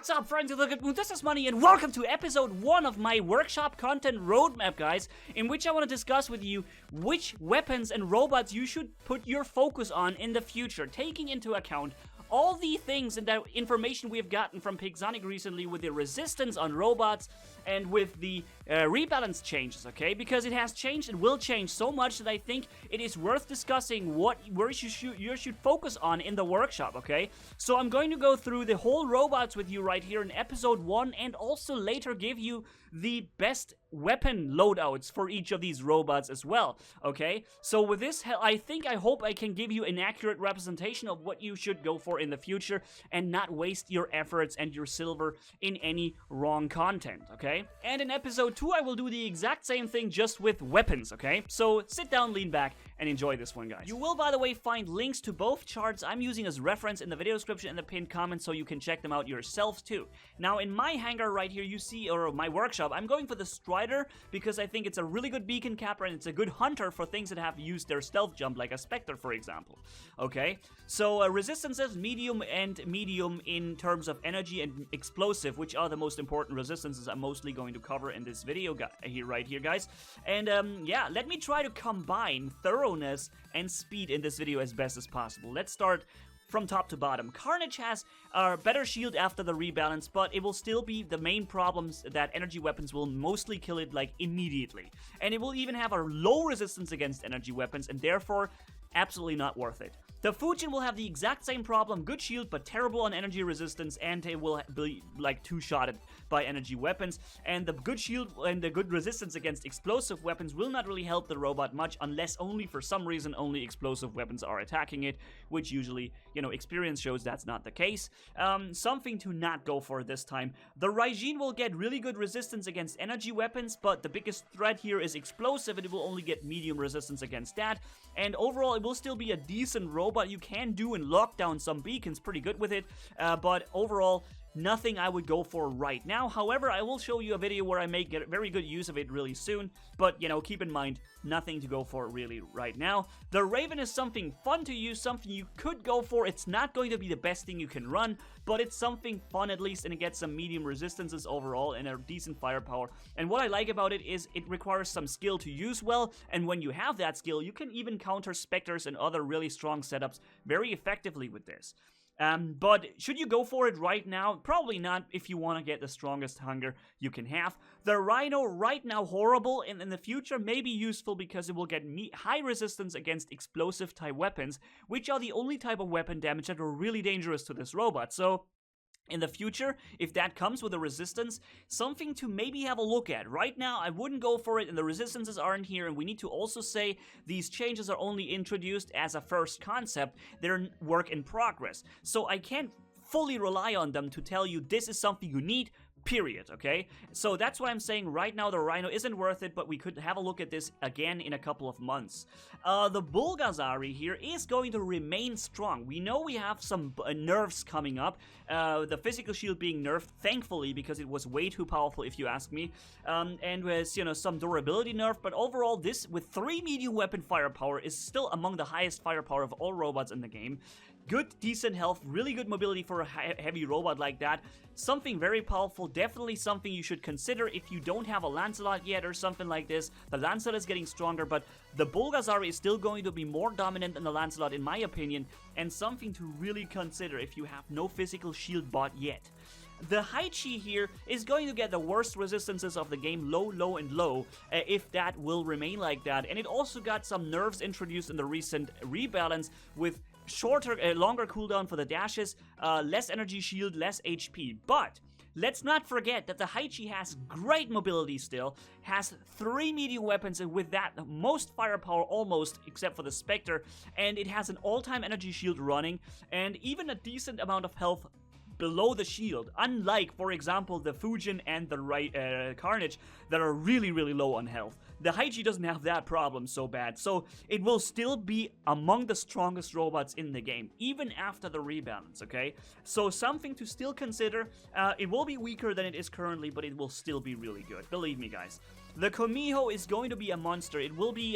What's up, friends of the Good Mood? This is Manni, and welcome to episode 1 of my workshop content roadmap, guys, in which I want to discuss with you which weapons and robots you should put your focus on in the future, taking into account all the things and the information we have gotten from Pixonic recently with the resistance on robots and with the rebalance changes, okay? Because it has changed and will change so much that I think it is worth discussing where you should focus on in the workshop, okay? So I'm going to go through the whole robots with you right here in episode 1 and also later give you the best weapon loadouts for each of these robots as well, okay? So with this, I hope I can give you an accurate representation of what you should go for in the future and not waste your efforts and your silver in any wrong content, okay? And in episode 2, I will do the exact same thing just with weapons, okay? So sit down, lean back, and enjoy this one, guys. You will, by the way, find links to both charts I'm using as reference in the video description and the pinned comment so you can check them out yourselves too. Now, in my hangar right here, you see, or my workshop, I'm going for the Strider because I think it's a really good beacon capper and it's a good hunter for things that have used their stealth jump, like a Spectre, for example. Okay, so resistances, medium and medium in terms of energy and explosive, which are the most important resistances I'm mostly going to cover in this video right here, guys. And yeah, let me try to combine thoroughness and speed in this video as best as possible. Let's start from top to bottom. Carnage has a better shield after the rebalance, but it will still be the main problems that energy weapons will mostly kill it like immediately. And it will even have a low resistance against energy weapons and therefore absolutely not worth it. The Fujin will have the exact same problem, good shield but terrible on energy resistance, and it will be like two-shotted by energy weapons, and the good shield and the good resistance against explosive weapons will not really help the robot much unless only for some reason only explosive weapons are attacking it, which usually, you know, experience shows that's not the case. Something to not go for this time. The Raijin will get really good resistance against energy weapons, but the biggest threat here is explosive and it will only get medium resistance against that, and overall it will still be a decent robot. You can do and lock down some beacons pretty good with it, but overall nothing I would go for right now. However, I will show you a video where I may get very good use of it really soon, but you know, keep in mind, nothing to go for really right now. The Raven is something fun to use, something you could go for. It's not going to be the best thing you can run, but it's something fun at least, and it gets some medium resistances overall and a decent firepower. And what I like about it is it requires some skill to use well, and when you have that skill, you can even counter Spectres and other really strong setups very effectively with this. But should you go for it right now? Probably not if you want to get the strongest hunger you can have. The Rhino right now horrible, and in the future may be useful because it will get high resistance against explosive type weapons, which are the only type of weapon damage that are really dangerous to this robot. So in the future, if that comes with a resistance, something to maybe have a look at. Right now, I wouldn't go for it, and the resistances aren't here, and we need to also say these changes are only introduced as a first concept. They're work in progress. So I can't fully rely on them to tell you this is something you need, period, okay? So that's why I'm saying right now the Rhino isn't worth it, but we could have a look at this again in a couple of months. The Bulgazari here is going to remain strong. We know we have some nerfs coming up. The physical shield being nerfed, thankfully, because it was way too powerful if you ask me. And with, you know, some durability nerf, but overall this, with 3 medium weapon firepower, is still among the highest firepower of all robots in the game. Good, decent health, really good mobility for a heavy robot like that. Something very powerful, definitely something you should consider if you don't have a Lancelot yet or something like this. The Lancelot is getting stronger, but the Bulgazari is still going to be more dominant than the Lancelot in my opinion, and something to really consider if you have no physical shield bot yet. The Hize here is going to get the worst resistances of the game, low, low, and low, if that will remain like that. And it also got some nerfs introduced in the recent rebalance with longer cooldown for the dashes, less energy shield, less HP. But let's not forget that the Hize has great mobility still, has 3 medium weapons, and with that, most firepower almost, except for the Spectre, and it has an all-time energy shield running, and even a decent amount of health below the shield, unlike, for example, the Fujin and the Carnage that are really, really low on health. The Hize doesn't have that problem so bad, so it will still be among the strongest robots in the game, even after the rebalance, okay? So something to still consider. It will be weaker than it is currently, but it will still be really good. Believe me, guys. The Kumiho is going to be a monster. It will be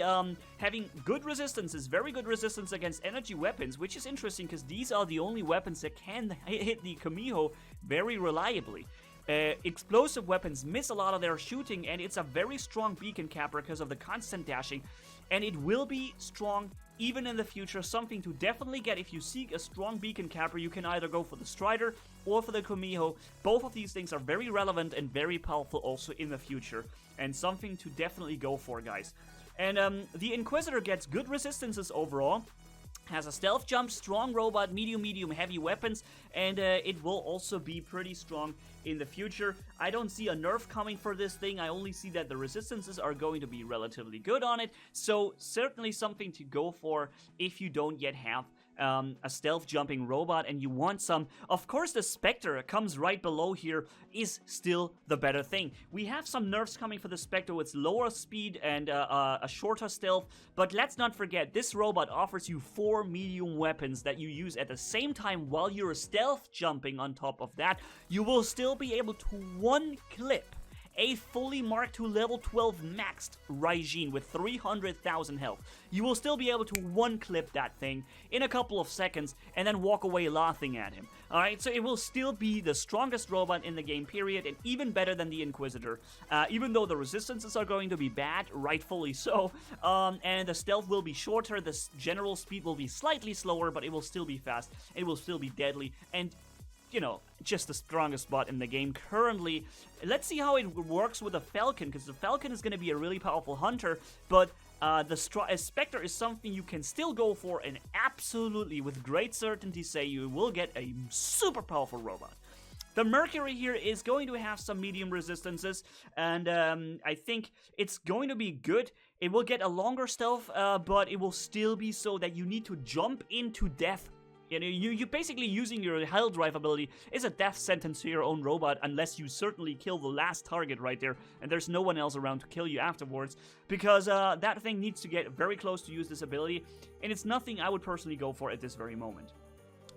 having good resistances, very good resistance against energy weapons, which is interesting because these are the only weapons that can hit the Kumiho very reliably. Explosive weapons miss a lot of their shooting, and it's a very strong beacon capper because of the constant dashing, and it will be strong even in the future, something to definitely get. If you seek a strong beacon capper, you can either go for the Strider or for the Kumiho. Both of these things are very relevant and very powerful also in the future, and something to definitely go for, guys. And the Inquisitor gets good resistances overall, has a stealth jump, strong robot, medium, heavy weapons, and it will also be pretty strong in the future. I don't see a nerf coming for this thing. I only see that the resistances are going to be relatively good on it, so certainly something to go for if you don't yet have a stealth jumping robot and you want some. Of course, the Spectre comes right below here, is still the better thing. We have some nerfs coming for the Spectre with lower speed and a shorter stealth, but let's not forget, this robot offers you 4 medium weapons that you use at the same time while you're stealth jumping. On top of that, you will still be able to one-clip a fully Mark II level 12 maxed Raijin with 300,000 health. You will still be able to one-clip that thing in a couple of seconds and then walk away laughing at him. Alright, so it will still be the strongest robot in the game, period, and even better than the Inquisitor. Even though the resistances are going to be bad, rightfully so, and the stealth will be shorter, the general speed will be slightly slower, but it will still be fast, it will still be deadly, and you know, just the strongest bot in the game currently. Let's see how it works with the Falcon, because the Falcon is going to be a really powerful hunter, but the Spectre is something you can still go for and absolutely, with great certainty, say you will get a super powerful robot. The Mercury here is going to have some medium resistances, and I think it's going to be good. It will get a longer stealth, but it will still be so that you need to jump into death. You know, you basically using your Hell Drive ability is a death sentence to your own robot, unless you certainly kill the last target right there, and there's no one else around to kill you afterwards, because that thing needs to get very close to use this ability, and it's nothing I would personally go for at this very moment.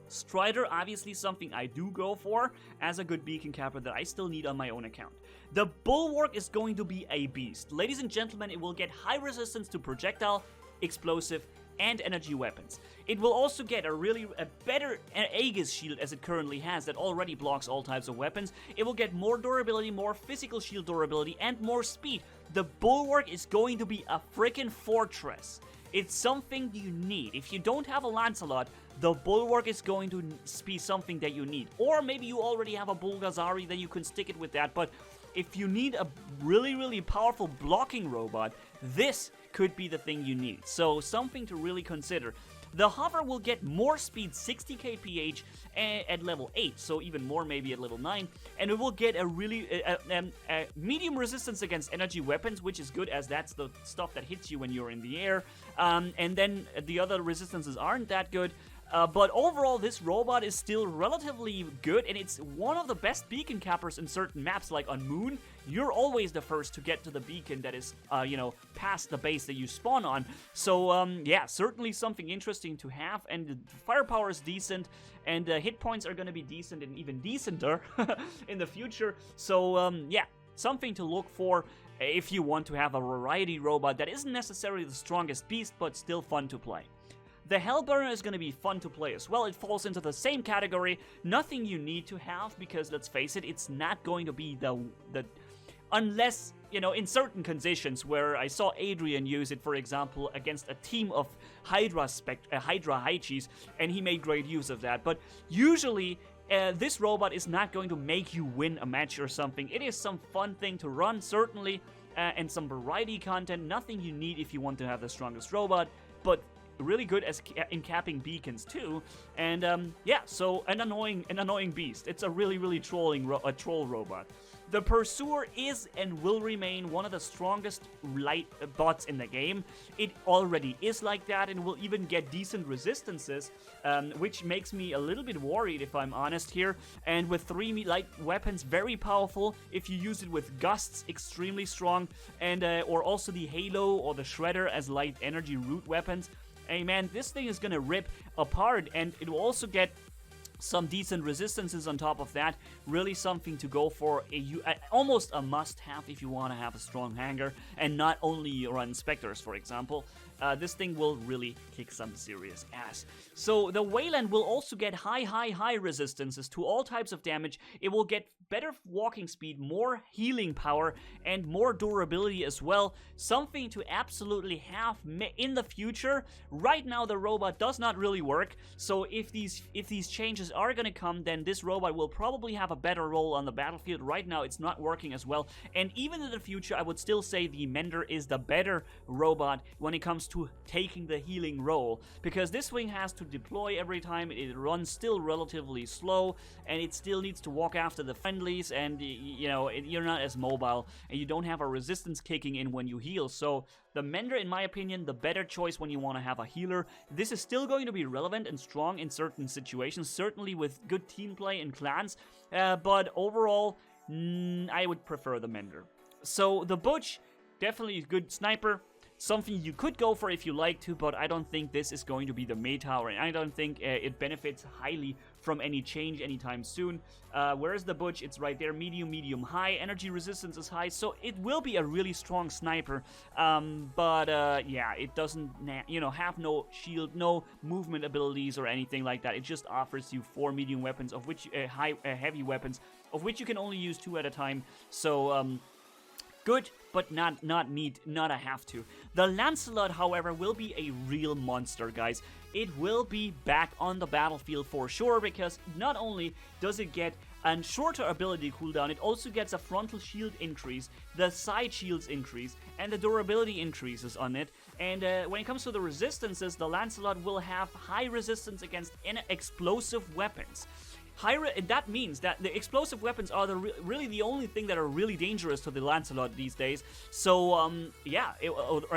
Strider, obviously something I do go for as a good beacon capper that I still need on my own account. The Bulwark is going to be a beast. Ladies and gentlemen, it will get high resistance to projectile, explosive, and energy weapons. It will also get a better Aegis shield as it currently has that already blocks all types of weapons. It will get more durability, more physical shield durability, and more speed. The Bulwark is going to be a freaking fortress. It's something you need. If you don't have a Lancelot, the Bulwark is going to be something that you need. Or maybe you already have a Bulgazari, then you can stick it with that. But if you need a really powerful blocking robot, this could be the thing you need. So something to really consider. The Hover will get more speed, 60 kph at level 8, so even more maybe at level 9, and it will get a really medium resistance against energy weapons, which is good as that's the stuff that hits you when you're in the air, and then the other resistances aren't that good. But overall, this robot is still relatively good, and it's one of the best beacon cappers in certain maps, like on Moon. You're always the first to get to the beacon that is, you know, past the base that you spawn on. So, yeah, certainly something interesting to have, and the firepower is decent, and hit points are going to be decent and even decenter in the future. So, yeah, something to look for if you want to have a variety robot that isn't necessarily the strongest beast, but still fun to play. The Hellburner is going to be fun to play as well. It falls into the same category. Nothing you need to have, because let's face it, it's not going to be the unless, you know, in certain conditions where I saw Adrian use it, for example, against a team of Hydra Hiches, and he made great use of that. But usually, this robot is not going to make you win a match or something. It is some fun thing to run, certainly, and some variety content. Nothing you need if you want to have the strongest robot, but really good in capping beacons too, and yeah, so an annoying beast. It's a really troll robot. The Pursuer is and will remain one of the strongest light bots in the game. It already is like that, and will even get decent resistances, which makes me a little bit worried, if I'm honest here. And with 3 light weapons, very powerful. If you use it with gusts, extremely strong, and or also the Halo or the Shredder as light energy root weapons. Hey man, this thing is gonna rip apart, and it will also get some decent resistances on top of that. Really something to go for. Almost a must-have if you want to have a strong hanger and not only run Spectres, for example. This thing will really kick some serious ass. So the Wayland will also get high resistances to all types of damage. It will get better walking speed, more healing power, and more durability as well. Something to absolutely have in the future. Right now the robot does not really work, so if these changes are gonna come, then this robot will probably have a better role on the battlefield. Right now it's not working as well, and even in the future I would still say the Mender is the better robot when it comes to taking the healing role, because this wing has to deploy every time. It runs still relatively slow, and it still needs to walk after the friendlies, and you know, you're not as mobile, and you don't have a resistance kicking in when you heal. So the Mender, in my opinion, the better choice when you want to have a healer. This is still going to be relevant and strong in certain situations, certainly with good team play in clans, but overall I would prefer the Mender. So the Butch, definitely a good sniper. Something you could go for if you like to, but I don't think this is going to be the meta, and I don't think it benefits highly from any change anytime soon. Whereas the Butch, it's right there, medium, high. Energy resistance is high, so it will be a really strong sniper. Yeah, it doesn't, you know, have no shield, no movement abilities or anything like that. It just offers you 4 medium weapons, of which heavy weapons, of which you can only use 2 at a time. So good, but not a have to. The Lancelot, however, will be a real monster, guys. It will be back on the battlefield for sure, because not only does it get a shorter ability cooldown, it also gets a frontal shield increase, the side shields increase, and the durability increases on it. And when it comes to the resistances, the Lancelot will have high resistance against explosive weapons. That means that the explosive weapons are really the only thing that are really dangerous to the Lancelot these days. So, yeah,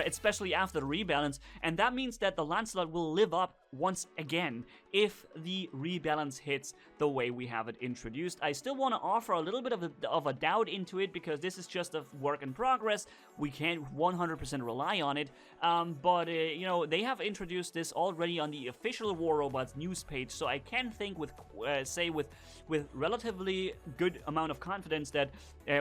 especially after the rebalance. And that means that the Lancelot will live up once again if the rebalance hits the way we have it introduced. I still want to offer a little bit of a doubt into it, because this is just a work in progress. We can't 100% rely on it. But you know, they have introduced this already on the official War Robots news page, so I can think with relatively good amount of confidence that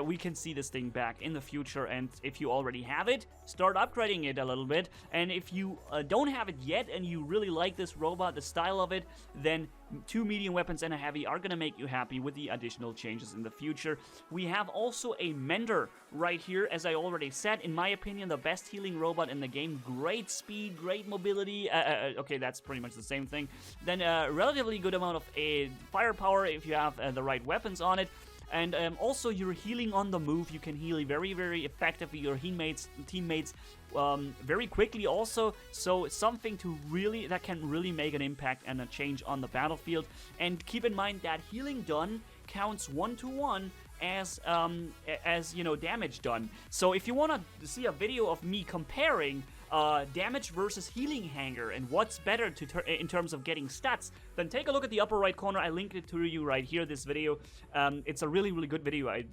we can see this thing back in the future. And if you already have it, start upgrading it a little bit. And if you don't have it yet and you really like this robot, the style of it, then 2 medium weapons and a heavy are gonna make you happy with the additional changes in the future. We have also a Mender right here, as I already said. In my opinion, the best healing robot in the game. Great speed, great mobility. Okay, that's pretty much the same thing. Then a relatively good amount of firepower if you have the right weapons on it. And also, you're healing on the move. You can heal very effectively your teammates very quickly also. So it's something that can really make an impact and a change on the battlefield. And keep in mind that healing done counts 1-to-1 as you know, damage done. So if you want to see a video of me comparing damage versus healing hanger and what's better in terms of getting stats, then take a look at the upper right corner. I linked it to you right here, this video. It's a really good video. It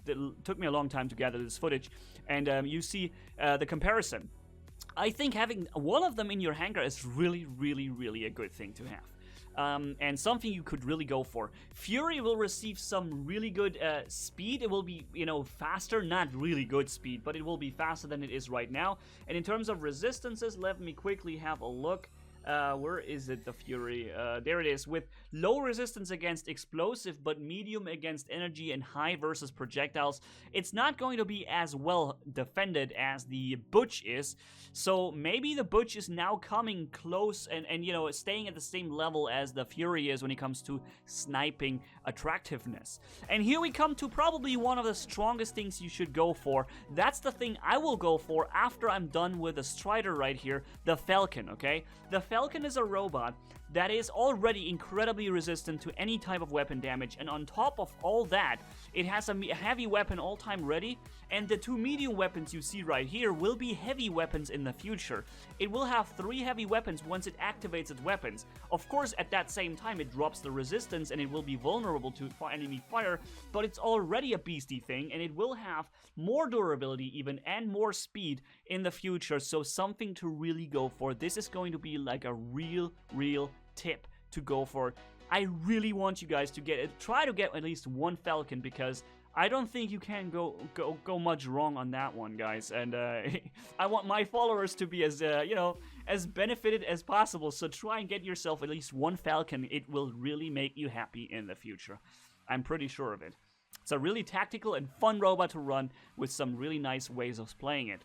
took me a long time to gather this footage, and you see the comparison. I think having one of them in your hanger is really a good thing to have. And something you could really go for. Fury will receive some really good speed. It will be, you know, faster, not really good speed, but it will be faster than it is right now. And in terms of resistances, let me quickly have a look. Where is it, the Fury? There it is, with low resistance against explosive, but medium against energy, and high versus projectiles. It's not going to be as well defended as the Butch is, so maybe the Butch is now coming close and you know, staying at the same level as the Fury is when it comes to sniping attractiveness. And here we come to probably one of the strongest things you should go for. That's the thing I will go for after I'm done with the Strider right here, the Falcon, okay? The Falcon is a robot that is already incredibly resistant to any type of weapon damage, and on top of all that, it has a heavy weapon all time ready, and the 2 medium weapons you see right here will be heavy weapons in the future. It will have 3 heavy weapons once it activates its weapons. Of course, at that same time, it drops the resistance and it will be vulnerable to enemy fire, but it's already a beastie thing, and it will have more durability even and more speed in the future, so something to really go for. This is going to be like a real tip to go for. I really want you guys to try to get at least one Falcon, because I don't think you can go much wrong on that one, guys. And I want my followers to be as as benefited as possible. So try and get yourself at least one Falcon. It will really make you happy in the future. I'm pretty sure of it. It's a really tactical and fun robot to run with some really nice ways of playing it.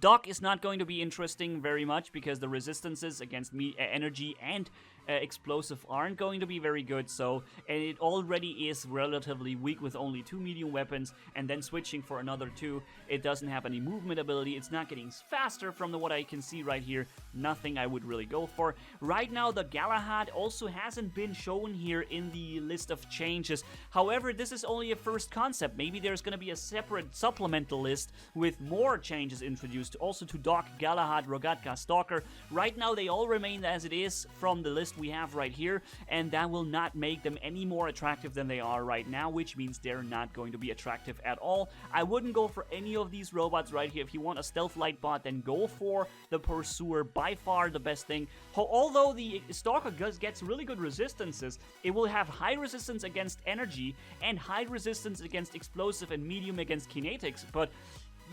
Dock is not going to be interesting very much because the resistances against energy and explosive aren't going to be very good, and it already is relatively weak with only 2 medium weapons, and then switching for another 2, it doesn't have any movement ability, it's not getting faster from what I can see right here, nothing I would really go for. Right now the Galahad also hasn't been shown here in the list of changes, however this is only a first concept, maybe there's going to be a separate supplemental list with more changes introduced also to Dock, Galahad, Rogatka, Stalker. Right now they all remain as it is from the list we have right here, and that will not make them any more attractive than they are right now, which means they're not going to be attractive at all. I wouldn't go for any of these robots right here. If you want a stealth light bot, then go for the Pursuer, by far the best thing. Although the Stalker gets really good resistances, it will have high resistance against energy and high resistance against explosive and medium against kinetics, but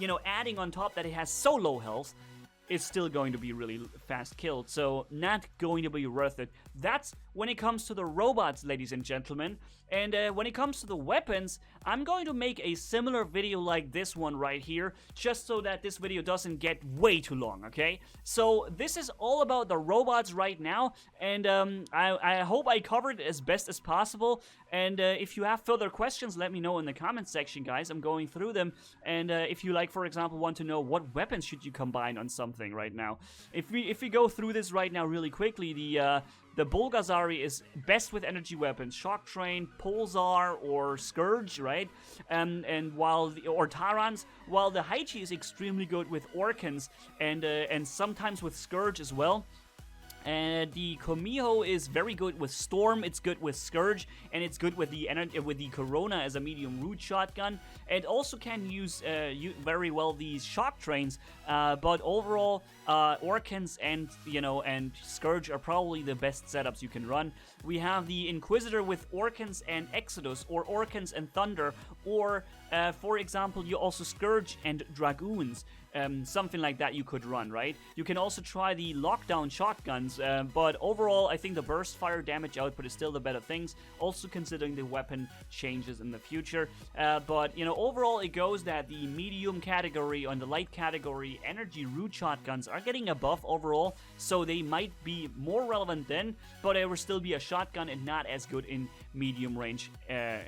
you know, adding on top that it has so low health, it's still going to be really fast killed, so not going to be worth it. That's when it comes to the robots, ladies and gentlemen. And when it comes to the weapons, I'm going to make a similar video like this one right here, just so that this video doesn't get way too long, okay? So this is all about the robots right now, and I hope I covered it as best as possible. And if you have further questions, let me know in the comment section, guys. I'm going through them, and if you, like, for example, want to know what weapons should you combine on something right now. If we go through this right now really quickly, the Bulgazari is best with energy weapons, Shock Train, Pulsar, or Scourge, right? And or Tarans, while the Hize is extremely good with Orkans and sometimes with Scourge as well. And the Komiho is very good with Storm, it's good with Scourge, and it's good with the Corona as a medium root shotgun. It also can use very well these Shock Trains, but overall, Orkans and Scourge are probably the best setups you can run. We have the Inquisitor with Orkans and Exodus, or Orkans and Thunder, or for example, you also Scourge and Dragoons. Something like that you could run, right? You can also try the lockdown shotguns, but overall I think the burst fire damage output is still the better things, also considering the weapon changes in the future. But overall it goes that the medium category and the light category energy root shotguns are getting a buff overall, so they might be more relevant then, but it will still be a shotgun and not as good in medium range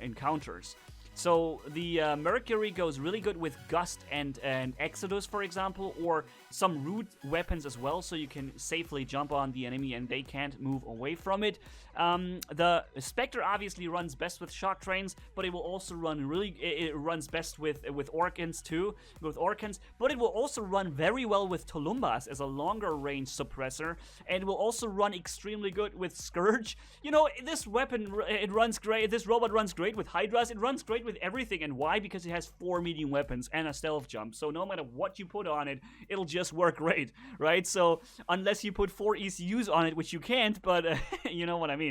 encounters. So the Mercury goes really good with Gust and Exodus, for example, or some root weapons as well, so you can safely jump on the enemy and they can't move away from it. The Spectre obviously runs best with Shock Trains, but it will also run it runs best with Orkans too, but it will also run very well with Tulumbas as a longer range suppressor, and it will also run extremely good with Scourge. This weapon, it runs great, this robot runs great with Hydras, it runs great with everything. And why? Because it has 4 medium weapons and a stealth jump, so no matter what you put on it, it'll just work great, right? So unless you put 4 ECUs on it, which you can't, but you know what I mean.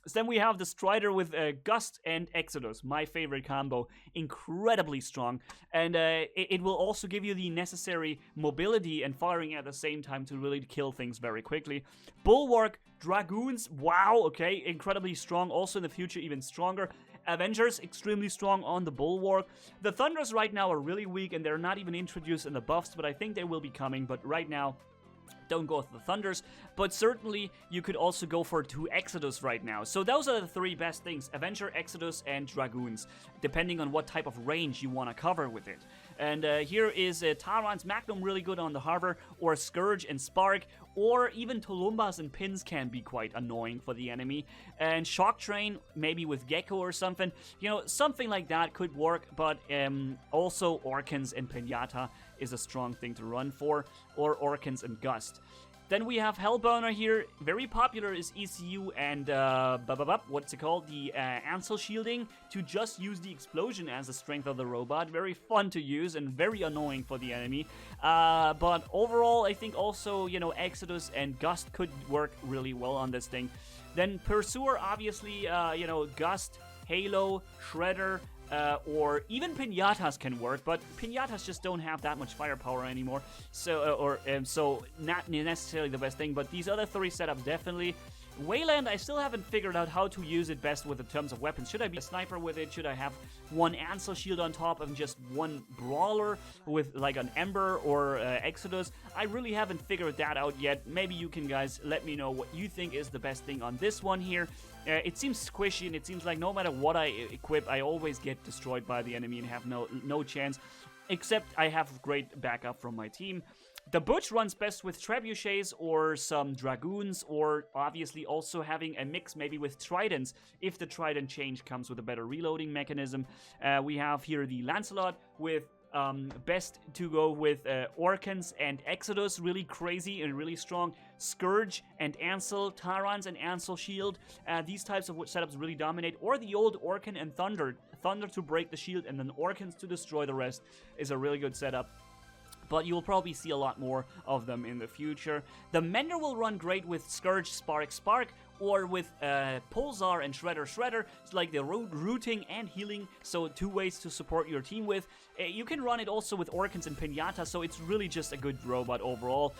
So then we have the Strider with Gust and Exodus, my favorite combo, incredibly strong, and it will also give you the necessary mobility and firing at the same time to really kill things very quickly. Bulwark, Dragoons, wow, okay, incredibly strong, also in the future even stronger. Avengers, extremely strong on the Bulwark. The Thunders right now are really weak and they're not even introduced in the buffs, but I think they will be coming, but right now, don't go with the Thunders, but certainly you could also go for 2 Exodus right now. So those are the 3 best things, Avenger, Exodus, and Dragoons, depending on what type of range you want to cover with it. And here is Taran's Magnum really good on the Harbor, or Scourge and Spark, or even Tulumbas and Pins can be quite annoying for the enemy. And Shock Train, maybe with Gecko or something, something like that could work, but also Orkans and Pinata is a strong thing to run for, or Orkans and Gust. Then we have Hellburner here. Very popular is ECU and, what's it called? The Ansel shielding, to just use the explosion as the strength of the robot. Very fun to use and very annoying for the enemy. But overall, I think also, Exodus and Gust could work really well on this thing. Then Pursuer, obviously, you know, Gust, Halo, Shredder, or even Pinatas can work, but Pinatas just don't have that much firepower anymore, so so not necessarily the best thing, but these other 3 setups definitely. Wayland, I still haven't figured out how to use it best with the terms of weapons. Should I be a sniper with it? Should I have one Ansel shield on top of just one brawler with like an Ember or Exodus? I really haven't figured that out yet. Maybe you can guys let me know what you think is the best thing on this one here. It seems squishy, and it seems like no matter what I equip, I always get destroyed by the enemy and have no chance. Except I have great backup from my team. The Butch runs best with Trebuchets or some Dragoons, or obviously also having a mix maybe with Tridents, if the Trident change comes with a better reloading mechanism. We have here the Lancelot with best to go with Orkans and Exodus, really crazy and really strong. Scourge and Ansel, Tyrants and Ansel shield. These types of setups really dominate. Or the old Orkan and Thunder. Thunder to break the shield and then Orkans to destroy the rest is a really good setup. But you will probably see a lot more of them in the future. The Mender will run great with Scourge, Spark, or with Pulsar and Shredder. It's like the rooting and healing, so 2 ways to support your team with. You can run it also with Orkans and Pinata, so it's really just a good robot overall.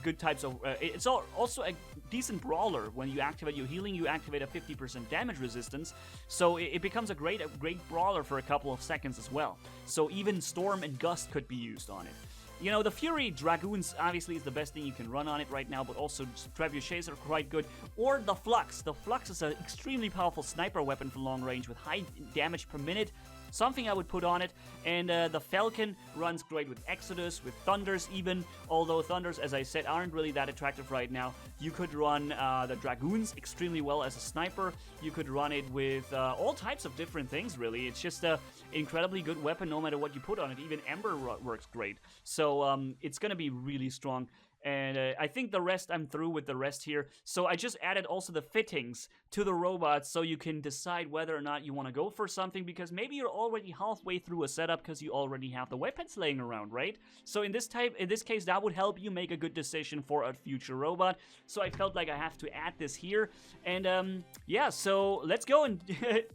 Good types of... it's also a decent brawler. When you activate your healing, you activate a 50% damage resistance, so it becomes a great brawler for a couple of seconds as well. So even Storm and Gust could be used on it. You know, the Fury Dragoons obviously is the best thing you can run on it right now, but also Trebuchets are quite good. Or the Flux. The Flux is an extremely powerful sniper weapon for long range with high damage per minute. Something I would put on it. And the Falcon runs great with Exodus, with Thunders even, although Thunders, as I said, aren't really that attractive right now. You could run the Dragoons extremely well as a sniper. You could run it with all types of different things, really. It's just an incredibly good weapon no matter what you put on it. Even Ember works great. So it's going to be really strong. And I think the rest, I'm through with the rest here. So I just added also the fittings to the robots so you can decide whether or not you want to go for something, because maybe you're already halfway through a setup because you already have the weapons laying around, right? So in this case, that would help you make a good decision for a future robot. So I felt like I have to add this here. And yeah, so let's go and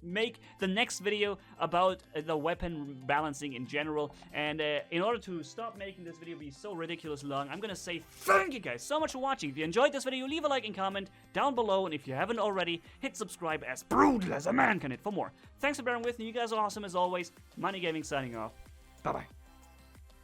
make the next video about the weapon balancing in general. And in order to stop making this video be so ridiculously long, I'm gonna say thank you guys so much for watching. If you enjoyed this video, leave a like and comment down below, and if you haven't already, hit subscribe as brutal as a man can hit for more. Thanks for bearing with me. You guys are awesome as always. Manni-Gaming signing off. Bye bye.